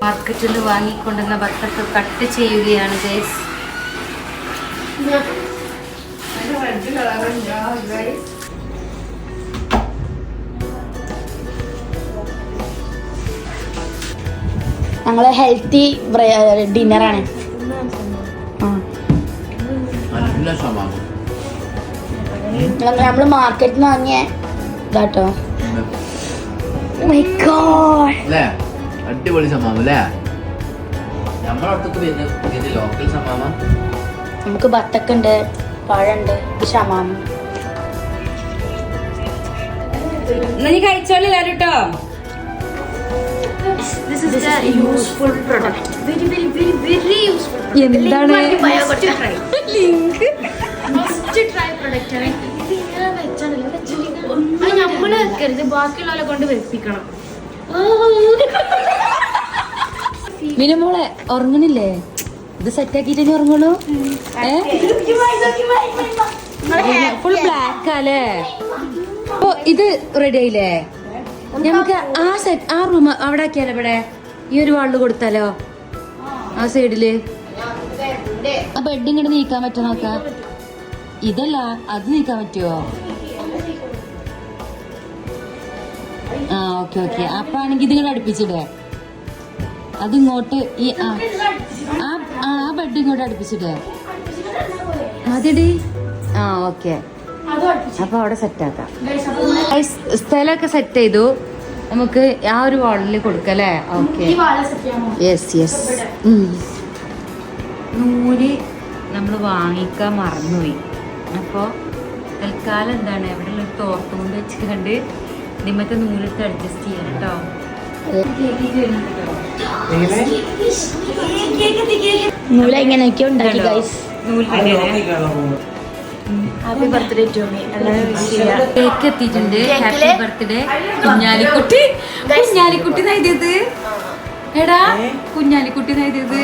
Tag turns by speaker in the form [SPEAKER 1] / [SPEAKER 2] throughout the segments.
[SPEAKER 1] മാർക്കറ്റിൽ നിന്ന് വാങ്ങിക്കൊണ്ടുവന്ന ബത്തക്ക കട്ട് ചെയ്യുകയാണ് ഗൈസ്.
[SPEAKER 2] ഞങ്ങള് ഹെൽത്തി ഡിന്നറാണ്. നമ്മള് മാർക്കറ്റിൽ നിന്ന് വാങ്ങിയ ഇതാട്ടോ.
[SPEAKER 3] അടിപൊളി സമാമം അല്ലേ? നമ്മളടുത്ത് ലോക്കൽ സമാമം.
[SPEAKER 2] നമുക്ക് ബത്തക്ക ഉണ്ട്, പഴമുണ്ട്, ഷമാമം.
[SPEAKER 1] എന്നാ നീ കഴിച്ചോളില്ല കേട്ടോ.
[SPEAKER 2] This is a useful product. Very, very, very, very useful product.
[SPEAKER 1] എന്താണ്
[SPEAKER 2] ലിങ്ക്? Must try product ആണ്. ഇത് ഇങ്ങനെ വെച്ചാണല്ലോ അത് നമ്മള് വെക്കരുത്, ബാക്കിയുള്ളവരെ കൊണ്ട് വെപ്പിക്കണം.
[SPEAKER 1] മിനുമോളെ ഉറങ്ങണില്ലേ? ഇത് സെറ്റാക്കിട്ട് ഇനി ഉറങ്ങുള്ളൂ. ഫുൾ ബ്ലാക്ക് അല്ലേ? അപ്പൊ ഇത് റെഡി ആയില്ലേ? നമുക്ക് ആ റൂം അവിടെ ആക്കിയാലോ? ഇവിടെ ഈ ഒരു വാളില് കൊടുത്താലോ? ആ സൈഡില് ആ ബെഡ് ഇങ്ങോട്ട് നീക്കാൻ പറ്റുമോ നോക്കാം. ഇതല്ല അത് നീക്കാൻ പറ്റുമോ? ആ ഓക്കെ ഓക്കെ. അപ്പൊ ആണെങ്കി ഇതിങ്ങോട്ട് അടുപ്പിച്ചിടേ. അതിങ്ങോട്ട് ഈ ആ ബെഡ് ഇങ്ങോട്ട് അടുപ്പിച്ചിടേ. മതിടി. ആ ഓക്കെ. അപ്പൊ അവിടെ സെറ്റാക്കാം. സ്ഥലമൊക്കെ സെറ്റ് ചെയ്തു. നമുക്ക് ആ ഒരു വാളില് കൊടുക്കല്ലേ? ഓക്കെ. Yes yes. നൂല് നമ്മൾ വാങ്ങിക്കാൻ മറന്നുപോയി. അപ്പോൾ തൽക്കാലം എന്താണ് ഇവിടെ ഉള്ള തോർത്ത് കൊണ്ട് വെച്ച് കണ്ട് ഇതിമത്തെ നൂലിട്ട് അഡ്ജസ്റ്റ് ചെയ്യാം കേട്ടോ.
[SPEAKER 2] നൂല എങ്ങനെയൊക്കെയോ ഉണ്ടാക്കി guys. Happy birthday to me.
[SPEAKER 1] Cake എത്തിയിട്ടുണ്ട്. Happy birthday Kunjalikutty. കുഞ്ഞാലിക്കുട്ടി നൈദ്യത് എടാ, കുഞ്ഞാലിക്കുട്ടി നൈദ്യത്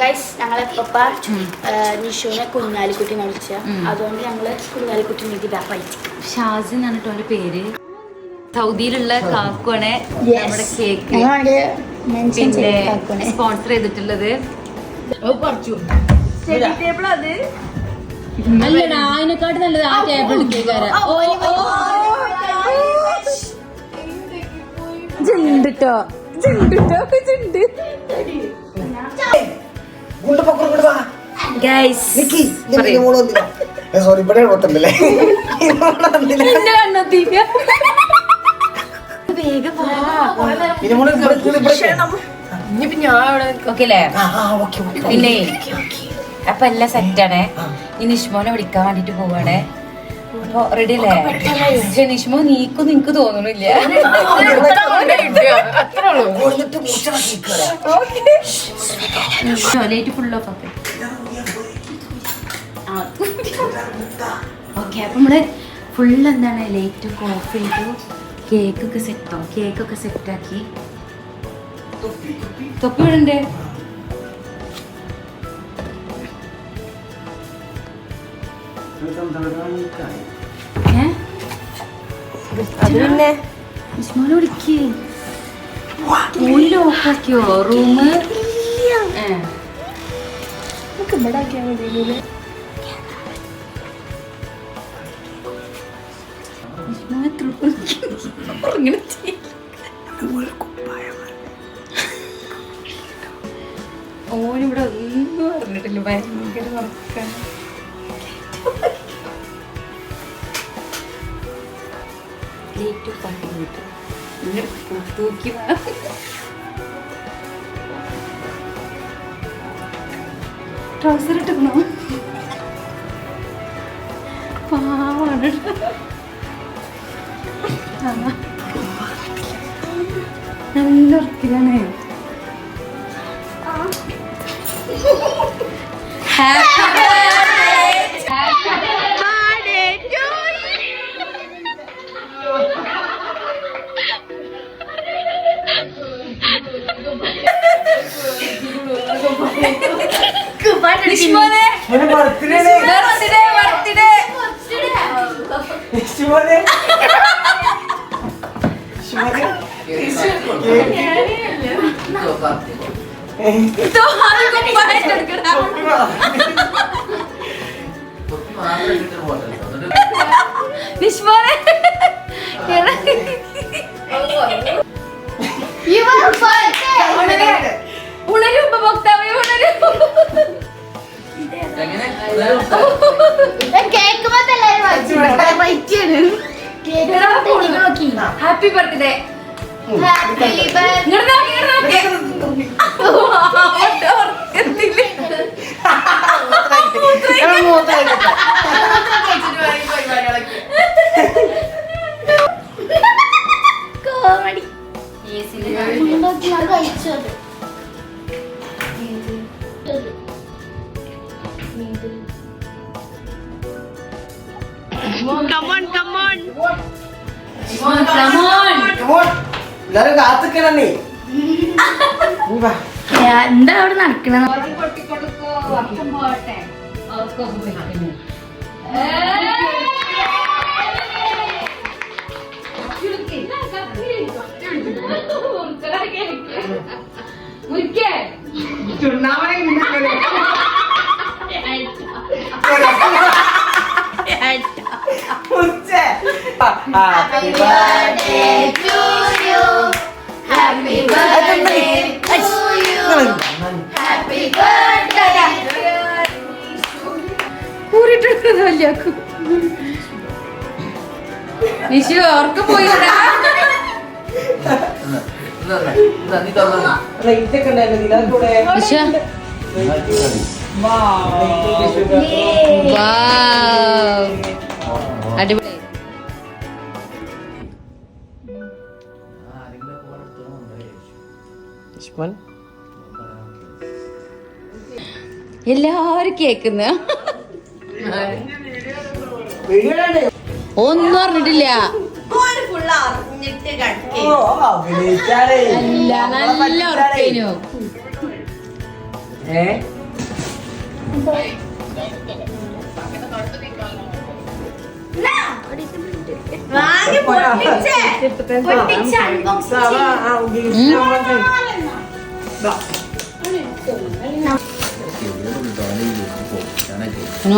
[SPEAKER 2] ഗൈസ്. ഞങ്ങളെ പപ്പ നിഷുവിനെ കുഞ്ഞാലിക്കുട്ടി വിളിച്ച, അതുകൊണ്ട് ഞങ്ങള് കുഞ്ഞാലിക്കുട്ടി
[SPEAKER 1] ഷാസ് എന്നാണ് കേട്ടോ അവന്റെ പേര്. സൗദിയിലുള്ള കാക്കുവാണ് നമ്മുടെ കേക്ക് പിന്നെ സ്പോൺസർ ചെയ്തിട്ടുള്ളത്. അല്ലടാ, അതിനെക്കാട്ട് നല്ലത് ആ ടേബിൾ എടുക്കേക്കാരാ. ജിണ്ടിട്ടോ ജിണ്ടിട്ടോ ജിണ്ട് ഗൈസ്. പിന്നെ അപ്പൊ എല്ലാം സെറ്റാണേ. ഈ നിഷ്മോനെ വിളിക്കാൻ വേണ്ടിട്ട് പോവാണേ. അപ്പൊ റെഡി അല്ലേ? പക്ഷെ നിഷ്മോ നീക്കും നിനക്ക് തോന്നണില്ല. ലൈറ്റ് ഫുൾ ഓഫ് ആക്കെ. ഓക്കെ. അപ്പൊ നമ്മള് ഫുള്ള് എന്താണ് ലൈറ്റ് ഒക്കെ ഓഫ് ചെയ്തു. കേക്കൊക്കെ സെറ്റാക്കി. തൊപ്പി വിടണ്ടേ?
[SPEAKER 2] പിന്നെ
[SPEAKER 1] വിളിക്കേ. ഓഫാക്കിയോ റൂം?
[SPEAKER 2] ഇവിടെ ആക്കിയാ മതി.
[SPEAKER 1] ഓനിവിടെ ഒന്നും പറഞ്ഞിട്ടില്ല. ഭയങ്കര ഉറക്കാണ്. തൂക്കി ട്രൗസർ ഇട്ടിരുന്നോ? പാവാണ്. നല്ല ഉറക്കിലാണ്.
[SPEAKER 3] തൊപ്പി മാത്രം ഇട്ടിട്ട് പോട്ടെ.
[SPEAKER 1] നിഷ്മോനെ ഉണരും ഉപഭോക്താവേ ഉണരും.
[SPEAKER 3] എങ്ങനെ
[SPEAKER 1] ഹാപ്പി ബർത്ത്ഡേ.
[SPEAKER 4] എല്ലാരും കാത്തിക്കണേ.
[SPEAKER 2] എന്താ അവിടെ നടക്കണ?
[SPEAKER 4] Happy birthday to you. Happy birthday to you. Happy birthday.
[SPEAKER 1] Nishu ഓർക്ക പോയി
[SPEAKER 3] നീ തുറന്നു
[SPEAKER 1] നിഷു അടിപൊളി. എല്ലാരും കേക്കുന്ന ഒന്നും അറിഞ്ഞിട്ടില്ല. അല്ല നല്ല ഉറക്കേനു.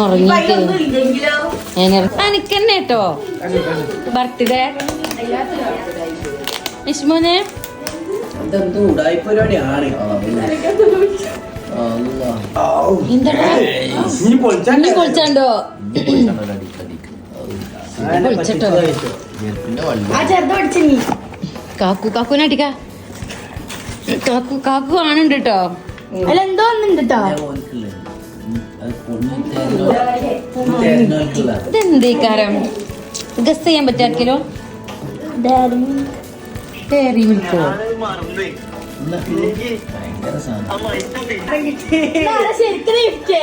[SPEAKER 1] ഉറങ്ങിട്ട് എനിക്കെന്നെ കേട്ടോ ബർത്ത്ഡേ നിഷ്മോനെ.
[SPEAKER 4] ഇതെന്തോ ഉടായ്പ പരിപാടിയാണ്. നീ പൊളിച്ചാണ്ടോ
[SPEAKER 1] പൊളിച്ചാണ്ടോ പൊളിച്ചട്ടോ. കാക്കു കാക്കുനടിക്ക കാക്കു കാണുന്നുണ്ട് കേട്ടോ.
[SPEAKER 2] അല്ലെന്തോ ഒന്നുണ്ട് കേട്ടോ.
[SPEAKER 1] ഇതെന്തേക്കാരം ഗസ് ചെയ്യാൻ പറ്റാർക്കലോ. ഡയറി മിൽക്കോ
[SPEAKER 2] ശരിക്കും ഗിഫ്റ്റ്.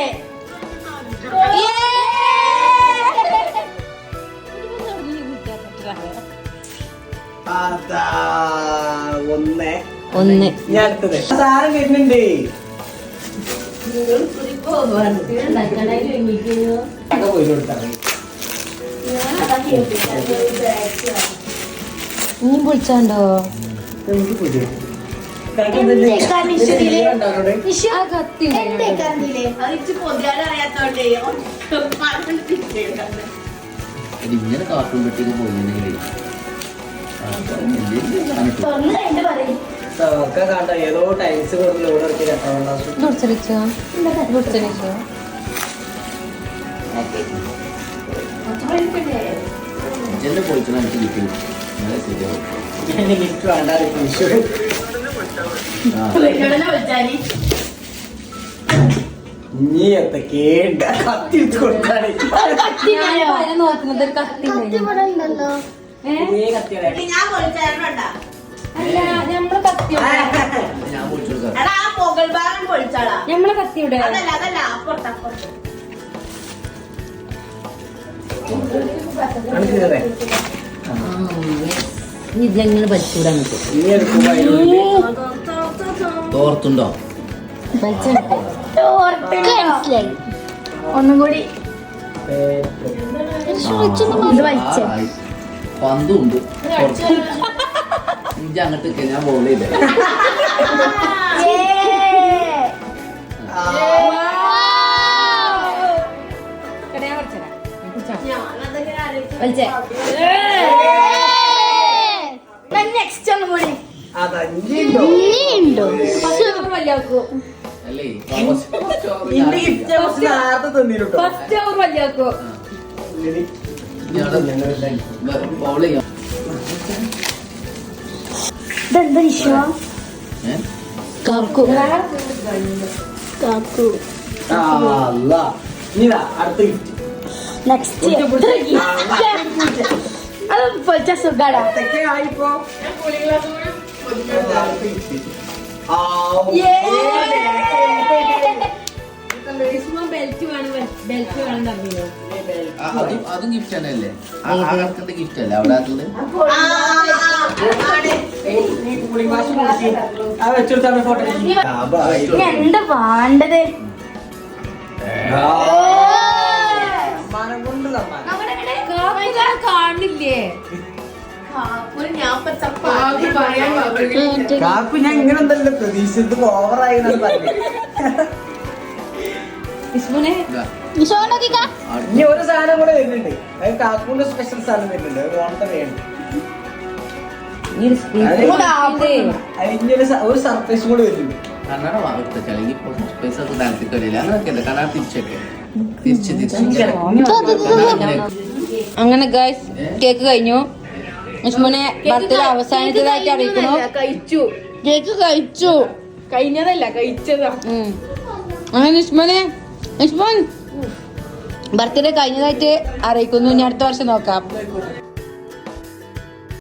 [SPEAKER 1] ഒന്ന്
[SPEAKER 4] ഞാൻ അടുത്തത് സാധനം വരുന്നുണ്ട്. പോയി കൊടുത്താ
[SPEAKER 1] നീ പൊളിച്ചാണ്ടോ.
[SPEAKER 3] ഇങ്ങനെ കാർട്ടൂൺ പെട്ടിക്ക് പോയി
[SPEAKER 4] ഒക്കെ കാട്ടോ ഏതോ ടൈൽസ് കൊടുക്കില്ല ഇവിടെ ഇറക്കി
[SPEAKER 3] ഇജന്നെ പോയിട്ടാണ് എനിക്ക് കിട്ടി.
[SPEAKER 4] ഗിഫ്റ്റ് വേണ്ട വിഷു നീ എത്തക്കേണ്ട കത്തി കൊടുക്കാണ്.
[SPEAKER 1] നോക്കുന്നത് ഒരു കത്തി അല്ല നമ്മളെ കത്തി
[SPEAKER 3] ഞാൻ പൊളിച്ചു കൊടുക്കാം.
[SPEAKER 1] നമ്മളെ കത്തിയുടെ ഇതിലെങ്ങനെ വലിച്ചൂടാ നമുക്ക്.
[SPEAKER 4] നീ എടുക്കുമ്പോ അതിനുള്ളിൽ
[SPEAKER 3] തോർത്തുണ്ടോ?
[SPEAKER 2] ഒന്നും കൂടി
[SPEAKER 3] പന്തും ഉണ്ട്. ഇഞ്ച് അങ്ങോട്ട് ഞാൻ ബോൾ ചെയ്തേ.
[SPEAKER 1] കടയാ കുറച്ചരാ വലിച്ചേ
[SPEAKER 2] നെക്സ്റ്റ് ഒന്ന് കൂടി
[SPEAKER 4] അതഞ്ഞിണ്ടോ
[SPEAKER 1] വലിയാക്കൂ
[SPEAKER 3] അല്ലേ
[SPEAKER 4] ഇന്റെ ഗിഫ്റ്റ് നേരത്തെ തന്നിട്ടോ
[SPEAKER 1] ഫസ്റ്റ് അവർ വലിയാക്കൂ
[SPEAKER 3] ബൗൾ ചെയ്യാം
[SPEAKER 2] ഇതെന്താ വിഷയം
[SPEAKER 1] കാക്കു
[SPEAKER 2] കാക്കു
[SPEAKER 4] അല്ല ഇനിതാ അടുത്ത ഗിഫ്റ്റ്
[SPEAKER 2] നെക്സ്റ്റ് അത് പൊളിച്ച സുഖാടാ
[SPEAKER 4] അതൊക്കെ ആയിപ്പോ
[SPEAKER 1] ബെൽറ്റ് വേണം ബെൽറ്റ് വേണം തമ്മിലോ
[SPEAKER 3] അതും ഗിഫ്റ്റ് തന്നെ അല്ലേ ആൾക്കാരുടെ ഗിഫ്റ്റ് അല്ലേ അവിടെ ആയിട്ടുള്ളത്
[SPEAKER 4] വെച്ചെടുത്താ ഫോട്ടോ
[SPEAKER 2] എന്താ വേണ്ടത്
[SPEAKER 4] സമ്മാനം കൊണ്ട് സമ്മാനം
[SPEAKER 1] കാണില്ലേ
[SPEAKER 4] കാക്കു ഞാൻ ഇങ്ങനെ എന്തല്ലോ പ്രതീക്ഷിച്ചത് ഓവറായി പറഞ്ഞു
[SPEAKER 1] ഇസ്മുനെ
[SPEAKER 4] ഇനി ഒരു സാധനം കൂടെ വരുന്നുണ്ട് അത് കാക്കുവിന്റെ സ്പെഷ്യൽ സാധനം വരുന്നുണ്ട് അത് ഓണത്തെ വേണം ഒരു സർപ്രൈസ് കൂടെ വരുന്നുണ്ട്
[SPEAKER 3] കണ്ണട വാർത്ത അല്ലെങ്കിൽ പൈസ നടത്തി കഴിയില്ല അങ്ങനെയൊക്കെ കണ്ണട തിരിച്ചൊക്കെ തിരിച്ച്
[SPEAKER 1] അങ്ങനെ ഗൈസ് കേക്ക് കഴിഞ്ഞു ഇസ്മുനെ ബർത്ത്ഡേ അവസാനത്തേതായിട്ട് അറിയിക്കണു
[SPEAKER 2] കഴിച്ചു
[SPEAKER 1] കേക്ക് കഴിച്ചു
[SPEAKER 2] കഴിഞ്ഞതല്ല കഴിച്ചതാ
[SPEAKER 1] അങ്ങനെ ഇസ്മോൻ ബർത്ത്ഡേ കഴിഞ്ഞതായിട്ട് അറിയിക്കുന്നു ഇനി അടുത്ത വർഷം നോക്കാം